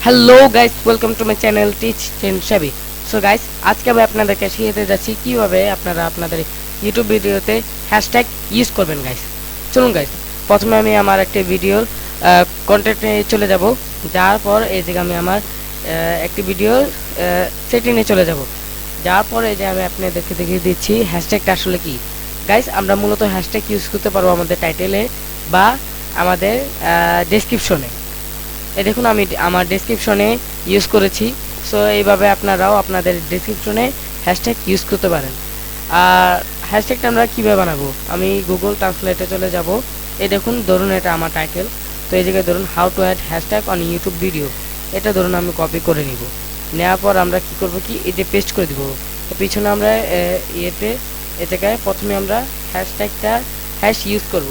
Hello guys, welcome to my channel TechTrend সবই। So guys, আজকে আমি আপনাদেরকে শিখাতে যাচ্ছি কিভাবে আপনারা আপনাদের ইউটিউব ভিডিওতে হ্যাশট্যাগ ইউজ করবেন গাইস। চলুন গাইস, প্রথমে আমি আমার একটা ভিডিওর কন্টেন্টে চলে যাব। যাওয়ার পর এই জায়গায় আমি আমার একটি ভিডিও সেটিংয়ে চলে যাব। যাওয়ার পর এই যে আমি আপনাদেরকে দেখিয়ে দিচ্ছি হ্যাশট্যাগটা আসলে কি। গাইস, আমরা মূলত হ্যাশট্যাগ ইউজ করতে পারবো আমাদের টাইটেলে বা আমাদের ডেসক্রিপশনে। এই দেখুন আমি আমার ডেসক্রিপশনে ইউজ করেছি। সো এইভাবে আপনারাও আপনাদের ডেসক্রিপশনে হ্যাশট্যাগ ইউজ করতে পারেন। আর হ্যাশট্যাগটা আমরা কীভাবে বানাবো, আমি গুগল ট্রান্সলেটে চলে যাব। এই দেখুন, ধরুন এটা আমার টাইটেল। তো এই জায়গায় ধরুন how to add hashtag on YouTube video, এটা ধরুন আমি কপি করে নিব। নেওয়ার পর আমরা কি করব কি, এই যে পেস্ট করে দিব। পিছনে আমরা ইয়েতে এ জায়গায় প্রথমে আমরা হ্যাশট্যাগটা ইউজ করব।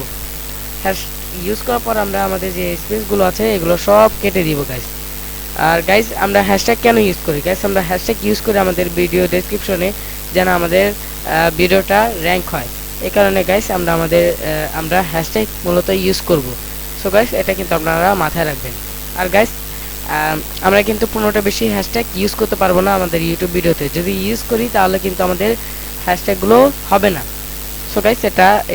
হ্যাশ ইউজ করার পর আমরা আমাদের যে স্পেসগুলো আছে এগুলো সব কেটে দিব গাইস। আর গাইস, আমরা হ্যাশট্যাগ কেন ইউজ করি গাইস, আমরা হ্যাশট্যাগ ইউজ করি আমাদের ভিডিও ডেসক্রিপশনে যেন আমাদের ভিডিওটা র্যাঙ্ক হয়। এই কারণে গাইস আমরা হ্যাশট্যাগ মূলত ইউজ করব। সো গাইস, এটা কিন্তু আপনারা মাথায় রাখবেন। আর গাইস, আমরা কিন্তু 15টা বেশি হ্যাশট্যাগ ইউজ করতে পারবো না আমাদের ইউটিউব ভিডিওতে। যদি ইউজ করি তাহলে কিন্তু আমাদের হ্যাশট্যাগুলো হবে না। সো গাইস,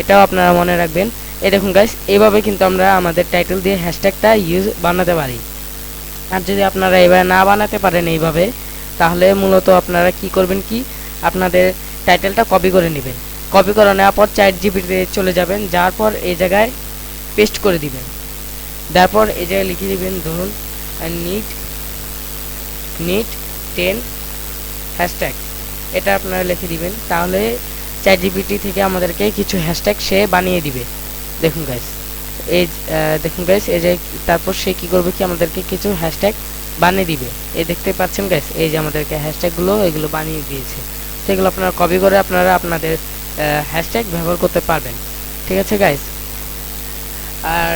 এটাও আপনারা মনে রাখবেন। এই দেখুন গাইস, এইভাবে কিন্তু আমরা আমাদের টাইটেল দিয়ে হ্যাশট্যাগটা বানাতে পারি। আর যদি আপনারা এভাবে না বানাতে পারেন এইভাবে, তাহলে মূলত আপনারা কি করবেন কি, আপনাদের টাইটেলটা কপি করে নেবেন। কপি করে নেওয়ার পর ChatGPT-তে চলে যাবেন। যাওয়ার পর এই জায়গায় পেস্ট করে দিবেন। তারপর এই জায়গায় লিখে দিবেন ধরুন নিট নিট 10 হ্যাশট্যাগ, এটা আপনারা লিখে দিবেন। তাহলে ChatGPT থেকে আমাদেরকে কিছু হ্যাশট্যাগ সে বানিয়ে দিবে। দেখুন গাইস, এই যে তারপর সে কি করবে কি, আমাদেরকে কিছু হ্যাশট্যাগ বানিয়ে দিবে। এই দেখতে পাচ্ছেন গাইস, এই যে আমাদেরকে হ্যাশট্যাগুলো এগুলো বানিয়ে দিয়েছে। সেগুলো আপনারা কপি করে আপনারা আপনাদের হ্যাশট্যাগ ব্যবহার করতে পারবেন। ঠিক আছে গাইস। আর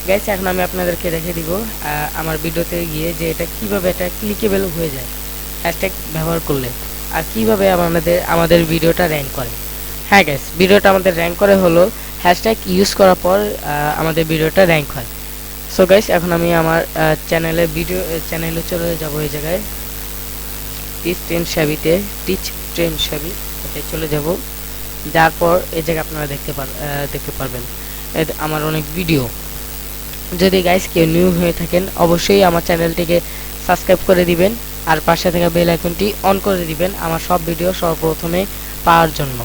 গাইস, এখন আমি আপনাদেরকে দেখে দিব আমার ভিডিওতে গিয়ে যে এটা কিভাবে এটা ক্লিকেবল হয়ে যায় হ্যাশট্যাগ ব্যবহার করলে, আর কিভাবে আমাদের ভিডিওটা র্যাঙ্ক করে। হ্যাঁ গাইস, ভিডিওটা আমাদের র্যাঙ্ক করে হলো হ্যাশট্যাগ ইউজ করার পর আমাদের ভিডিওটা র্যাঙ্ক হয়। সো গাইস, এখন আমি আমার চ্যানেলে চলে যাব। এই জায়গায় TechTrend সবই এতে চলে যাব। যার পর এই জায়গায় আপনারা দেখতে পারবেন আমার অনেক ভিডিও। যদি গাইস কেউ নিউ হয়ে থাকেন, অবশ্যই আমার চ্যানেলটিকে সাবস্ক্রাইব করে দিবেন আর পাশে থাকা বেল আইকনটি অন করে দিবেন আমার সব ভিডিও সর্বপ্রথমে পাওয়ার জন্য।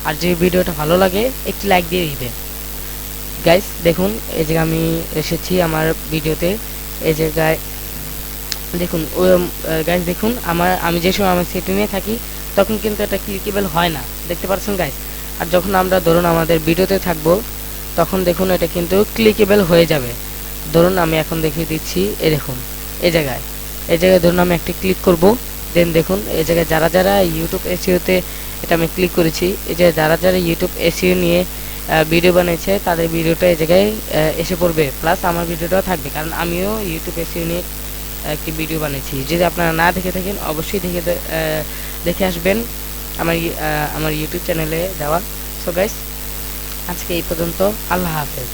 আর যদি ভিডিওটা ভালো লাগে একটি লাইক দিয়ে দিবেন। গাইস দেখুন, এই জায়গায় আমি এসেছি আমার ভিডিওতে। এই জায়গায় দেখুন গাইস, দেখুন আমি যে সময় আমার সেটিংয়ে থাকি তখন কিন্তু এটা ক্লিকেবল হয় না, দেখতে পাচ্ছেন গাইস। আর যখন আমরা ধরুন আমাদের ভিডিওতে থাকবো তখন দেখুন এটা কিন্তু ক্লিকেবল হয়ে যাবে। ধরুন আমি এখন দেখিয়ে দিচ্ছি। এই দেখুন এই জায়গায় ধরুন আমি একটি ক্লিক করব। দেন দেখুন এই জায়গায় যারা ইউটিউব এসইওতে এটা আমি ক্লিক করেছি। এই যে যারা ইউটিউব এসইও নিয়ে ভিডিও বানিয়েছে তাদের ভিডিওটা এই জায়গায় এসে পড়বে, প্লাস আমার ভিডিওটাও থাকবে, কারণ আমিও ইউটিউব এসইও নিয়ে একটি ভিডিও বানিয়েছি। যদি আপনারা না দেখে থাকেন অবশ্যই দেখে আসবেন আমার ইউটিউব চ্যানেলে দেওয়া। সো গাইস, আজকে এই পর্যন্ত। আল্লাহ হাফেজ।